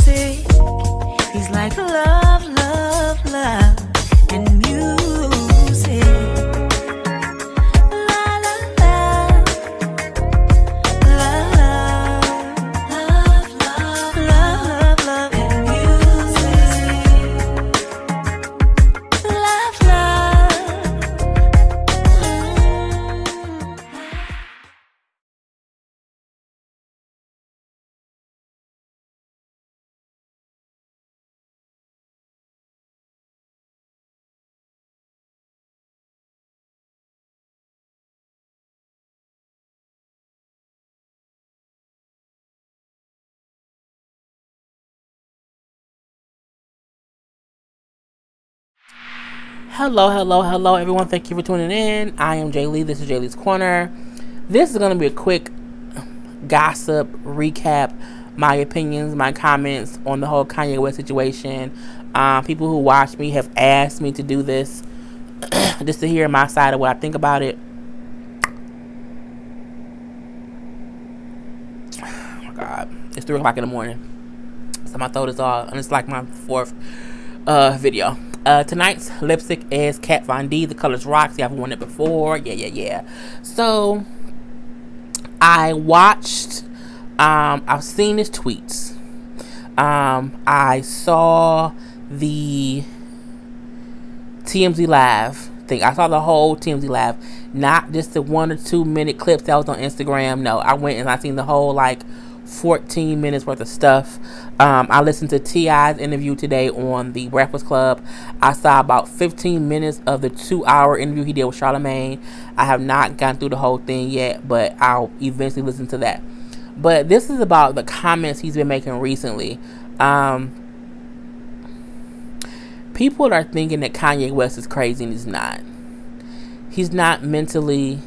music. He's like love, love, love, and music. La la la, love, love, love, love, love, and music. Love, love. Hello, hello, hello, everyone. Thank you for tuning in. I am Jay Lee. This is Jay Lee's Corner. This is going to be a quick gossip recap, my opinions, my comments on the whole Kanye West situation. People who watch me have asked me to do this just to hear my side of what I think about it. Oh my God. It's 3 o'clock in the morning. So my throat is all, and it's like my 4th video. Tonight's lipstick is Kat Von D. The color's Roxy. I've worn it before. Yeah. So, I watched, I've seen his tweets. I saw the TMZ Live thing. I saw the whole TMZ Live. Not just the 1 or 2 minute clips that was on Instagram. No, I went and I seen the whole, like, 14 minutes worth of stuff. I listened to T.I.'s interview today on the Breakfast Club. I saw about 15 minutes of the 2-hour interview he did with Charlamagne. I have not gotten through the whole thing yet, but I'll eventually listen to that. But this is about the comments he's been making recently. People are thinking that Kanye West is crazy, and he's not. He's not mentally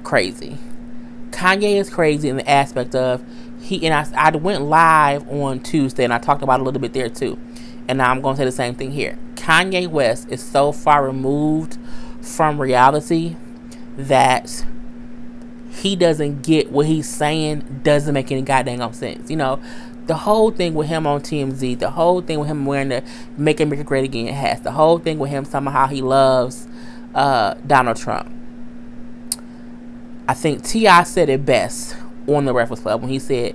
crazy. Kanye is crazy in the aspect of I went live on Tuesday and I talked about it a little bit there too. And now I'm going to say the same thing here. Kanye West is so far removed from reality that he doesn't get what he's saying doesn't make any goddamn sense. You know, the whole thing with him on TMZ, the whole thing with him wearing the Make America Great Again hats, the whole thing with him somehow he loves Donald Trump. I think T.I. said it best on the Breakfast Club when he said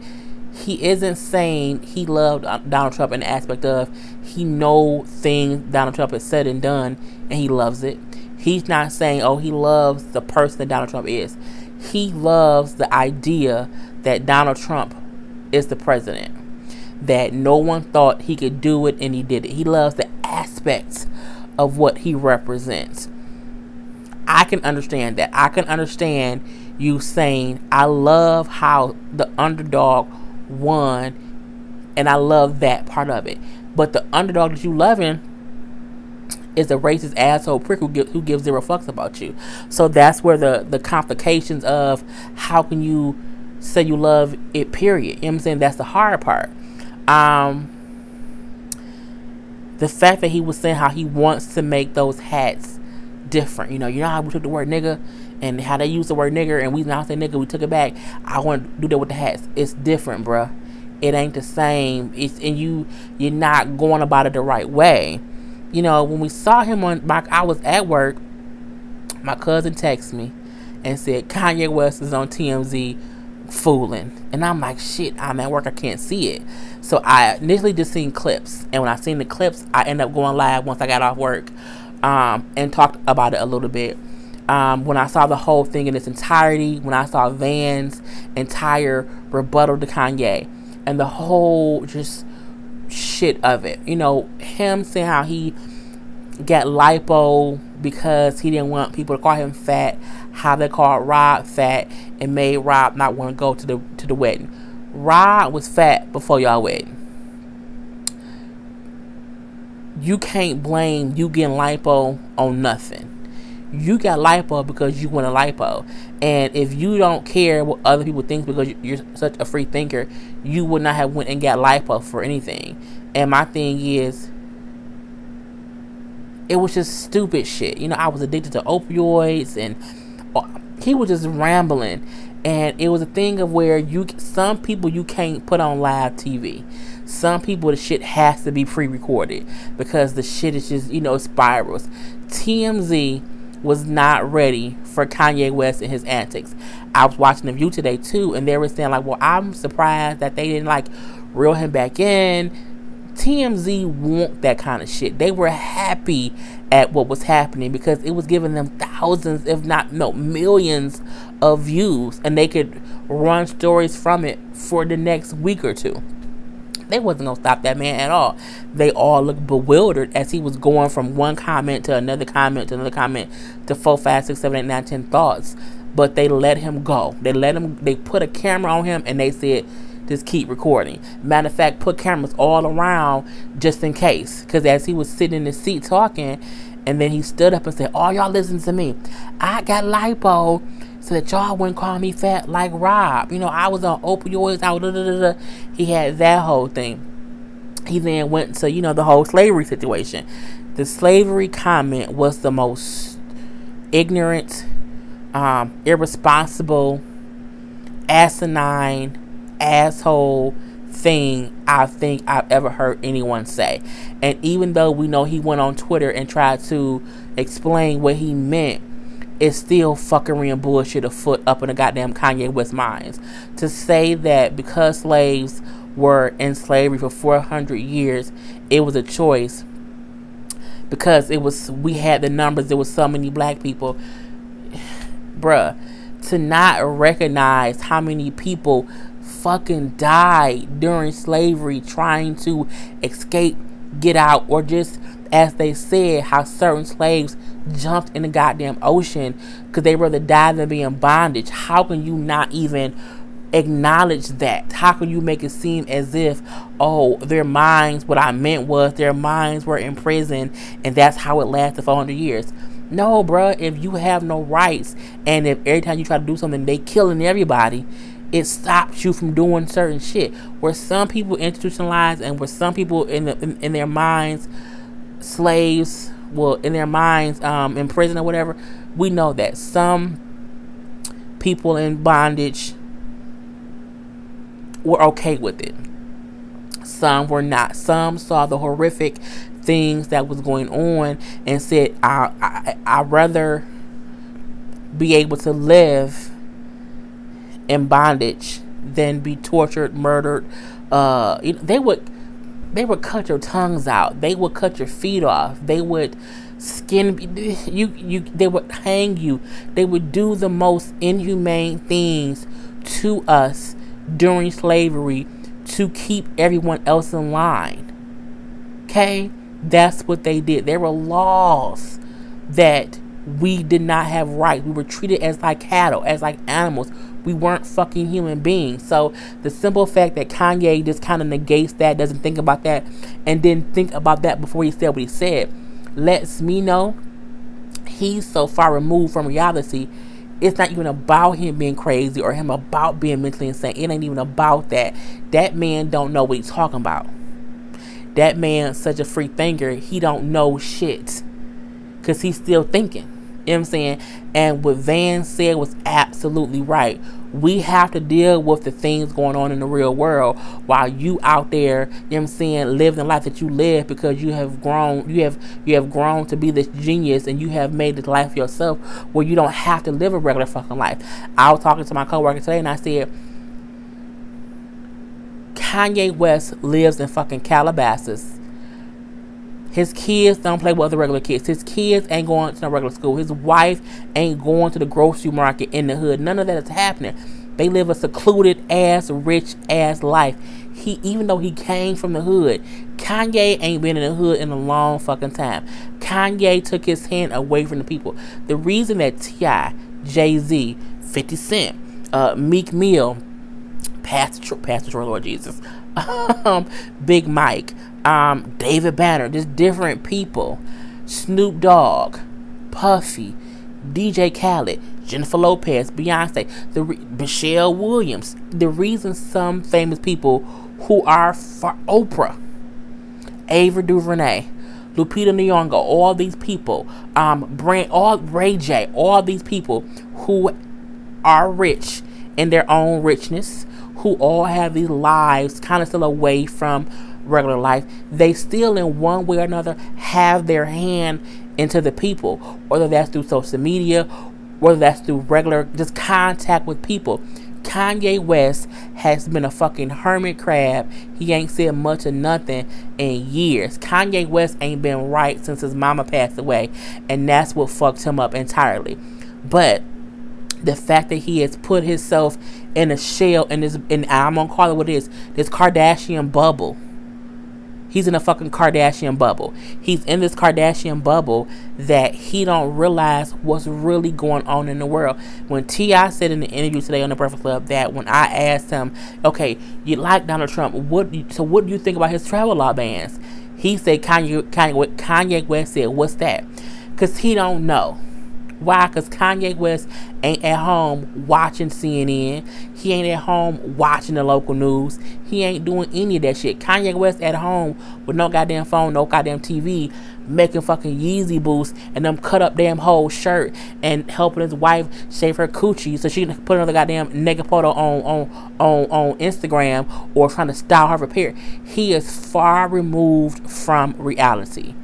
he isn't saying he loved Donald Trump in the aspect of he know things Donald Trump has said and done and he loves it. He's not saying, oh, he loves the person that Donald Trump is. He loves the idea that Donald Trump is the president, that no one thought he could do it and he did it. He loves the aspects of what he represents. I can understand that. I can understand you saying, I love how the underdog won, and I love that part of it. But the underdog that you loving is a racist asshole prick who gives 0 fucks about you. So that's where the complications of how can you say you love it, period. You know what I'm saying? That's the hard part. The fact that he was saying how he wants to make those hats different. You know how we took the word nigga and how they use the word nigger and we now say nigga, we took it back. I want to do that with the hats. It's different, bruh. It ain't the same. And you're not going about it the right way. You know, when we saw him I was at work, my cousin texted me and said Kanye West is on TMZ fooling. And I'm like, shit, I'm at work, I can't see it. So I initially just seen clips. And when I seen the clips, I ended up going live once I got off work and talked about it a little bit. When I saw the whole thing in its entirety, when I saw Van's entire rebuttal to Kanye and the whole just shit of it. You know, him saying how he got lipo because he didn't want people to call him fat, how they called Rob fat and made Rob not want to go to the wedding. Rob was fat before y'all wedding. You can't blame you getting lipo on nothing. You got lipo because you want a lipo. And if you don't care what other people think because you're such a free thinker, you would not have went and got lipo for anything. And my thing is, it was just stupid shit. You know, I was addicted to opioids and he was just rambling. And it was a thing of where some people you can't put on live TV. Some people, the shit has to be pre-recorded because the shit is just, spirals. TMZ was not ready for Kanye West and his antics. I was watching The View today too, and they were saying like, well, I'm surprised that they didn't like reel him back in. TMZ want that kind of shit. They were happy at what was happening because it was giving them thousands, if not millions of views, and they could run stories from it for the next week or two. They wasn't gonna stop that man at all. They all looked bewildered as he was going from one comment to another comment to another comment to 4, 5, 6, 7, 8, 9, 10 thoughts. But they let him go. They put a camera on him and they said, just keep recording. Matter of fact, put cameras all around just in case. Because as he was sitting in the seat talking, and then he stood up and said, "All y'all listen to me. I got lipo so that y'all wouldn't call me fat like Rob. I was on opioids." He had that whole thing. He then went to, the whole slavery situation. The slavery comment was the most ignorant, irresponsible, asinine, asshole thing I think I've ever heard anyone say. And even though we know he went on Twitter and tried to explain what he meant, it's still fuckery and bullshit afoot up in the goddamn Kanye West minds. To say that because slaves were in slavery for 400 years, it was a choice because we had the numbers, there was so many black people. Bruh, to not recognize how many people fucking died during slavery trying to escape, get out, or just, as they said, how certain slaves jumped in the goddamn ocean because they rather die than be in bondage. How can you not even acknowledge that? How can you make it seem as if, oh, their minds, what I meant was their minds were in prison and that's how it lasted for 100 years? No, bruh, if you have no rights and if every time you try to do something they killing everybody, it stops you from doing certain shit. Where some people institutionalized and where some people in their minds slaves, well, in their minds in prison or whatever, we know that some people in bondage were okay with it. Some were not. Some saw the horrific things that was going on and said, I'd rather be able to live in bondage than be tortured, murdered. They would cut your tongues out. They would cut your feet off. They would skin you. They would hang you. They would do the most inhumane things to us during slavery to keep everyone else in line. Okay? That's what they did. There were laws that we did not have rights. We were treated as like cattle, as like animals. We weren't fucking human beings. So the simple fact that Kanye just kind of negates that, doesn't think about that, and didn't think about that before he said what he said, lets me know he's so far removed from reality. It's not even about him being crazy or him about being mentally insane. It ain't even about that. That man don't know what he's talking about. That man's such a free thinker. He don't know shit because he's still thinking. You know what I'm saying? And what Van said was absolutely right. We have to deal with the things going on in the real world while you out there, you know what I'm saying, live the life that you live because you have grown, you have grown to be this genius and you have made this life yourself where you don't have to live a regular fucking life. I was talking to my coworker today and I said, Kanye West lives in fucking Calabasas. His kids don't play with other regular kids. His kids ain't going to no regular school. His wife ain't going to the grocery market in the hood. None of that is happening. They live a secluded ass, rich ass life. Even though he came from the hood, Kanye ain't been in the hood in a long fucking time. Kanye took his hand away from the people. The reason that T.I., Jay-Z, 50 Cent, Meek Mill, Pastor Troy, Lord Jesus, Big Mike, David Banner, just different people, Snoop Dogg, Puffy, DJ Khaled, Jennifer Lopez, Beyonce, Michelle Williams. The reason some famous people who are for Oprah, Ava DuVernay, Lupita Nyong'o, all these people, Ray J, all these people who are rich in their own richness, who all have these lives kind of still away from regular life, they still in one way or another have their hand into the people, whether that's through social media, whether that's through regular just contact with people. Kanye West has been a fucking hermit crab. He ain't said much of nothing in years. Kanye West ain't been right since his mama passed away, and that's what fucked him up entirely. But the fact that he has put himself in a shell, and I'm gonna call it what it is, this Kardashian bubble. He's in a fucking Kardashian bubble. He's in this Kardashian bubble that he don't realize what's really going on in the world. When T.I. said in the interview today on the Breakfast Club that when I asked him, okay, you like Donald Trump, what do you think about his travel law bans? He said, Kanye West said, what's that? Because he don't know. Why? Because Kanye West ain't at home watching CNN. He ain't at home watching the local news. He ain't doing any of that shit. Kanye West at home with no goddamn phone, no goddamn TV, making fucking Yeezy boots and them cut up damn whole shirt and helping his wife shave her coochie so she can put another goddamn naked photo on Instagram, or trying to style her repair. He is far removed from reality.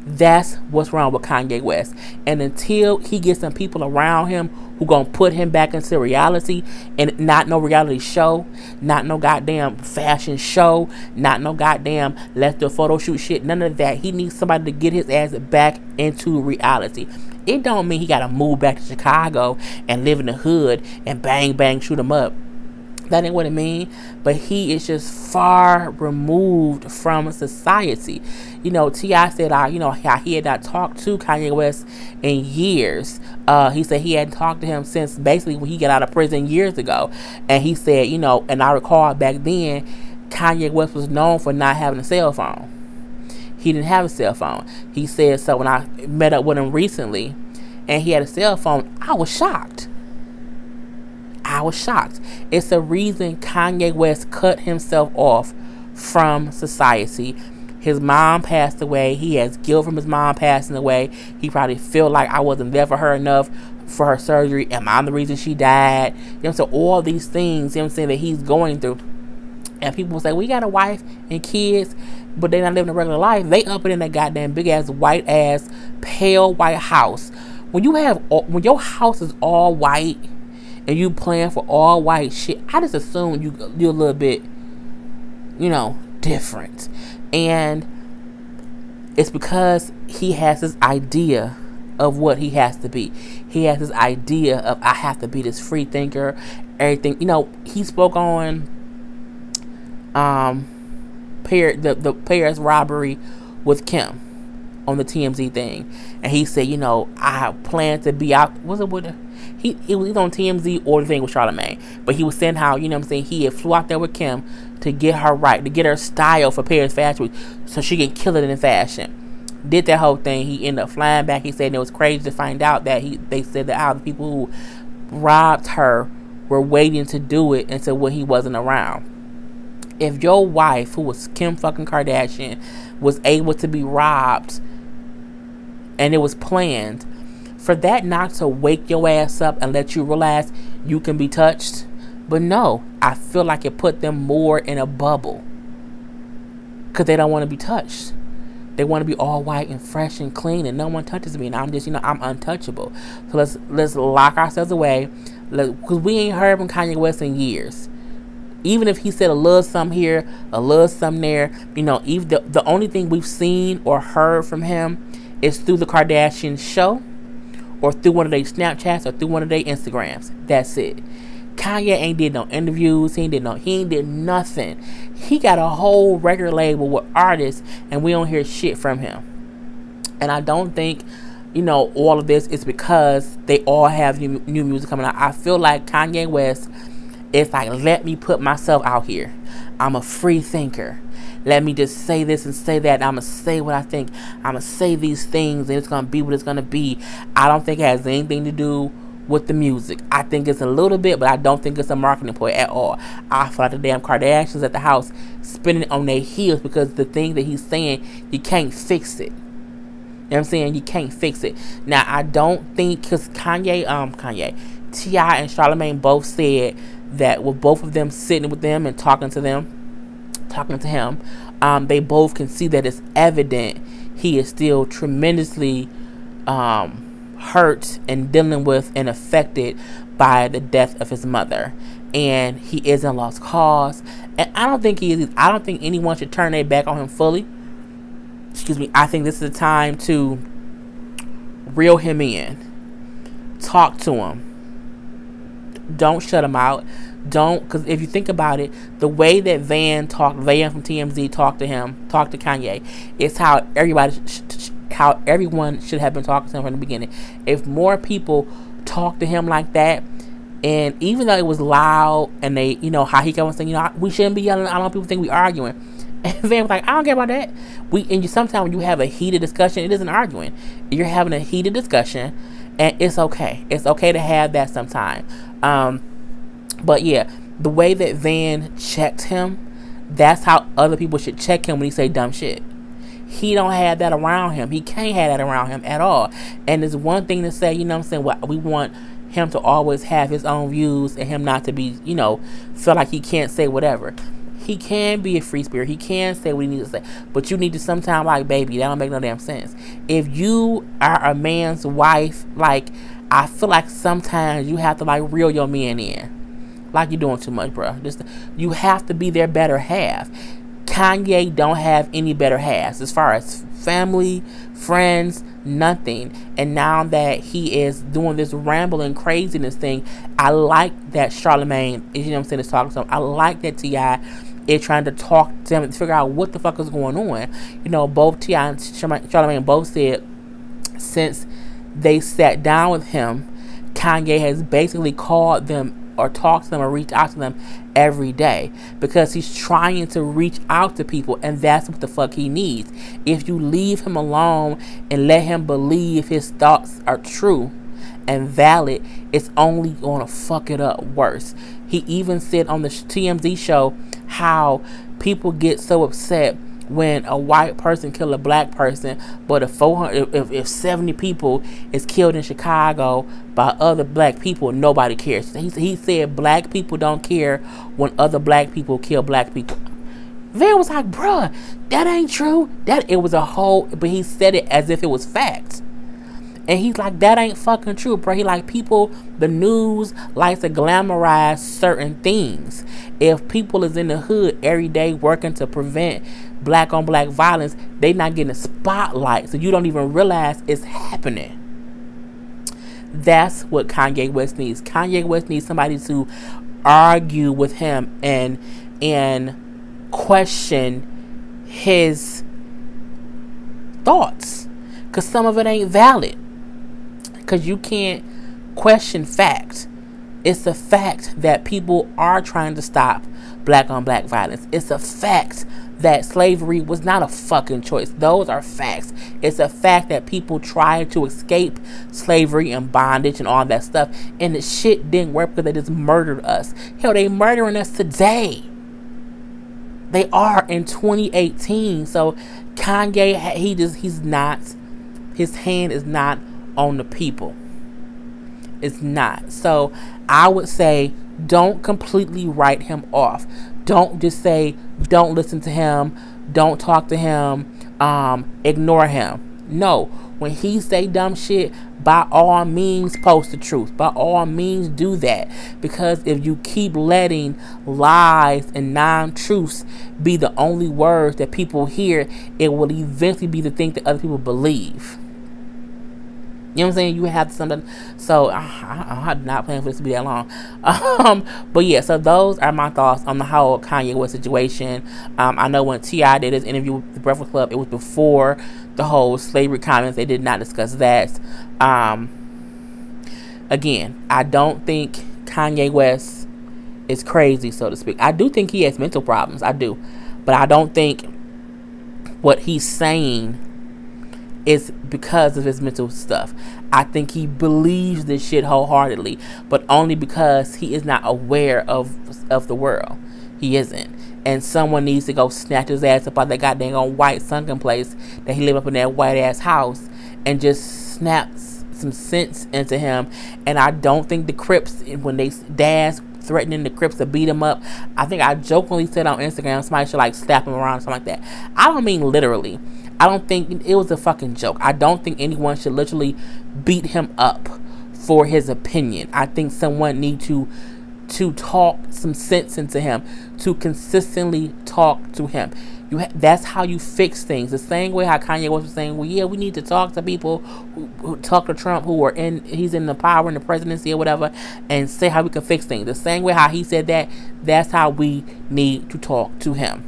That's what's wrong with Kanye West. And until he gets some people around him who gonna put him back into reality, and not no reality show, not no goddamn fashion show, not no goddamn let's do a photo shoot shit, none of that. He needs somebody to get his ass back into reality. It don't mean he gotta move back to Chicago and live in the hood and bang bang shoot him up. That ain't what it means. But he is just far removed from society. You know, T.I. said, how he had not talked to Kanye West in years. He said he hadn't talked to him since basically when he got out of prison years ago. And he said, and I recall back then, Kanye West was known for not having a cell phone. He didn't have a cell phone. He said, so when I met up with him recently and he had a cell phone, I was shocked. It's the reason Kanye West cut himself off from society. His mom passed away. He has guilt from his mom passing away. He probably feel like I wasn't there for her enough for her surgery. Am I the reason she died? So all these things, that he's going through. And people will say, we got a wife and kids, but they're not living a regular life. They up in that goddamn big ass white ass pale white house. When your house is all white and you plan for all white shit, I just assume you're a little bit, different. And it's because he has this idea of what he has to be. He has this idea of, I have to be this free thinker, everything. He spoke on the Paris robbery with Kim on the TMZ thing, and he said, I plan to be out. Was it with he was on TMZ or the thing with Charlamagne, but he was saying how he had flew out there with Kim to get her right, to get her style for Paris Fashion Week, so she can kill it in fashion. Did that whole thing. He ended up flying back. He said it was crazy to find out that they said that all the people who robbed her were waiting to do it until when he wasn't around. If your wife, who was Kim fucking Kardashian, was able to be robbed and it was planned, for that not to wake your ass up and let you realize you can be touched. But no, I feel like it put them more in a bubble because they don't want to be touched. They want to be all white and fresh and clean, and no one touches me, and I'm just, I'm untouchable. So let's lock ourselves away, because we ain't heard from Kanye West in years. Even if he said a little something here, a little something there, even the only thing we've seen or heard from him is through the Kardashian show, or through one of their Snapchats, or through one of their Instagrams. That's it. Kanye ain't did no interviews. He ain't did nothing. He got a whole record label with artists, and we don't hear shit from him. And I don't think, all of this is because they all have new music coming out. I feel like Kanye West is like, let me put myself out here. I'm a free thinker. Let me just say this and say that. I'm going to say what I think. I'm going to say these things, and it's going to be what it's going to be. I don't think it has anything to do with the music. I think it's a little bit, but I don't think it's a marketing point at all. I feel like the damn Kardashians at the house spinning on their heels because the thing that he's saying, you can't fix it. You know what I'm saying? You can't fix it. Now, I don't think, because Kanye, T.I. and Charlamagne both said that with both of them sitting with them and talking to him, they both can see that it's evident he is still tremendously hurt and dealing with and affected by the death of his mother, and he is in lost cause. And I don't think anyone should turn their back on him fully. Excuse me. I think this is the time to reel him in, talk to him, don't shut him out. Because if you think about it, the way that Van from TMZ talked to Kanye, is how everyone should have been talking to him from the beginning. If more people talk to him like that, and even though it was loud, and they, how he kept on saying, we shouldn't be yelling, I don't want people to think we arguing. And Van was like, I don't care about that. Sometimes when you have a heated discussion, it isn't arguing. You're having a heated discussion, and it's okay. It's okay to have that sometime. But yeah, the way that Van checked him, that's how other people should check him when he say dumb shit. He don't have that around him. He can't have that around him at all. And it's one thing to say, we want him to always have his own views and him not to be, feel like he can't say whatever. He can be a free spirit. He can say what he needs to say. But you need to sometimes, like, baby, that don't make no damn sense. If you are a man's wife, I feel like sometimes you have to, reel your man in. Like, you're doing too much, bro. You have to be their better half. Kanye don't have any better halves as far as family, friends, nothing. And now that he is doing this rambling craziness thing, I like that Charlamagne is talking to him. I like that T.I. is trying to talk to him and figure out what the fuck is going on. Both T.I. and Charlamagne both said since they sat down with him, Kanye has basically called them or talk to them or reach out to them every day, because he's trying to reach out to people, and that's what the fuck he needs. If you leave him alone and let him believe his thoughts are true and valid, it's only gonna fuck it up worse. He even said on the TMZ show how people get so upset when a white person kill a black person, but if 70 people is killed in Chicago by other black people, nobody cares. He said black people don't care when other black people kill black people. Van was like, bruh, that ain't true. But he said it as if it was fact. And he's like, that ain't fucking true, bro. He like, the news likes to glamorize certain things. If people is in the hood every day working to prevent black on black violence, they not getting a spotlight, so you don't even realize it's happening. That's what Kanye West needs. Kanye West needs somebody to argue with him and question his thoughts, because some of it ain't valid. Because you can't question fact. It's a fact that people are trying to stop black on black violence. It's a fact that slavery was not a fucking choice. Those are facts. It's a fact that people tried to escape slavery and bondage and all that stuff, and the shit didn't work because they just murdered us. Hell, they murdering us today. They are in 2018. So Kanye, his hand is not on the people. It's not. So I would say don't completely write him off. Don't just say don't listen to him, don't talk to him, ignore him. No, when he say dumb shit, by all means post the truth. By all means do that, because if you keep letting lies and non-truths be the only words that people hear, it will eventually be the thing that other people believe. You know what I'm saying? You have something. So I'm not planning for this to be that long. But yeah, so those are my thoughts on the whole Kanye West situation. I know when T.I. did his interview with the Breakfast Club, it was before the whole slavery comments. They did not discuss that. Again, I don't think Kanye West is crazy, so to speak. I do think he has mental problems. I do. But I don't think what he's saying is because of his mental stuff. I think he believes this shit wholeheartedly, but only because he is not aware of the world. He isn't. And someone needs to go snatch his ass up out that goddamn old white sunken place that he live up in that white ass house and just snap some sense into him. And I don't think the Crips, when they dance threatening the Crips to beat him up. I think I jokingly said on Instagram somebody should like slap him around or something like that. I don't mean literally. I don't think it was a fucking joke. I don't think anyone should literally beat him up for his opinion. I think someone need to talk some sense into him, to consistently talk to him. That's how you fix things. The same way how Kanye was saying, well, yeah, we need to talk to people who talk to Trump, he's in the power in the presidency or whatever, and say how we can fix things. The same way how he said that, that's how we need to talk to him.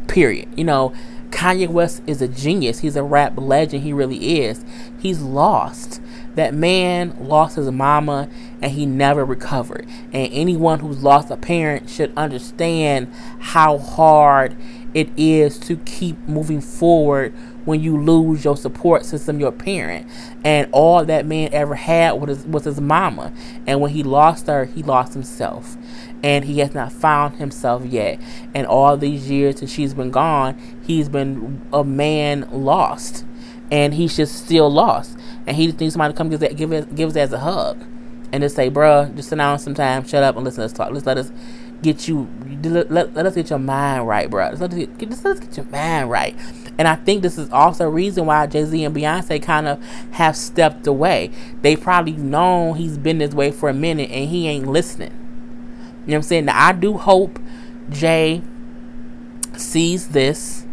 Period. You know, Kanye West is a genius. He's a rap legend. He really is. He's lost. That man lost his mama and he never recovered. And anyone who's lost a parent should understand how hard it is to keep moving forward when you lose your support system, your parent. And all that man ever had was his mama. And when he lost her, he lost himself. And he has not found himself yet. And all these years that she's been gone, he's been a man lost. And he's just still lost. And he just needs somebody to come give his ass a hug. And just say, bruh, just sit down sometime, shut up and listen to us talk. Let us get your mind right, bruh. Let us get your mind right. And I think this is also a reason why Jay-Z and Beyonce kind of have stepped away. They probably known he's been this way for a minute and he ain't listening. You know what I'm saying? Now, I do hope Jay sees this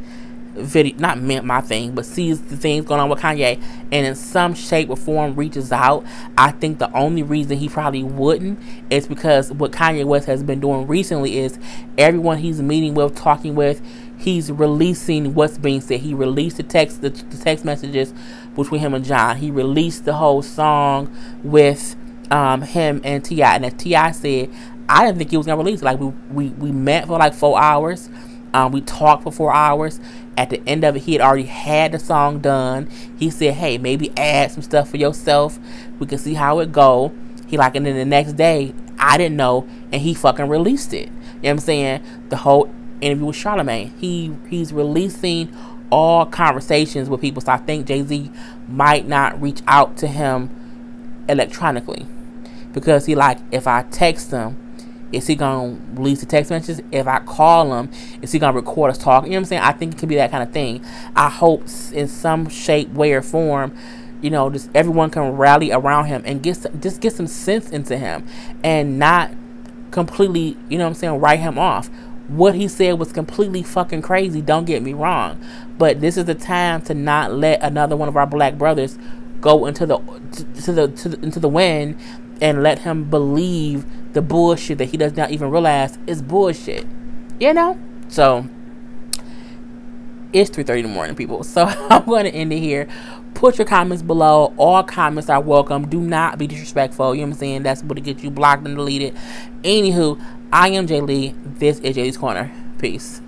video, not my thing, but sees the things going on with Kanye and in some shape or form reaches out. I think the only reason he probably wouldn't is because what Kanye West has been doing recently is everyone he's meeting with, talking with, he's releasing what's being said. He released the text messages between him and John. He released the whole song with him and T.I. And as T.I. said, I didn't think he was gonna release it. Like we met for like 4 hours. We talked for 4 hours. At the end of it, he had already had the song done. He said, hey, maybe add some stuff for yourself. We can see how it go. He like, and then the next day, I didn't know, and he fucking released it. You know what I'm saying? The whole interview with Charlamagne. He's releasing all conversations with people. So I think Jay-Z might not reach out to him electronically. Because he like, if I text him, is he going to release the text messages? If I call him, is he going to record us talking? You know what I'm saying? I think it could be that kind of thing. I hope in some shape, way, or form, you know, just everyone can rally around him and get some sense into him and not completely, you know what I'm saying, write him off. What he said was completely fucking crazy, don't get me wrong. But this is the time to not let another one of our black brothers go into the wind and let him believe the bullshit that he does not even realize is bullshit. You know? So, it's 3:30 in the morning, people. So, I'm going to end it here. Put your comments below. All comments are welcome. Do not be disrespectful. You know what I'm saying? That's what to get you blocked and deleted. Anywho, I am Jay Lee. This is Jay's Corner. Peace.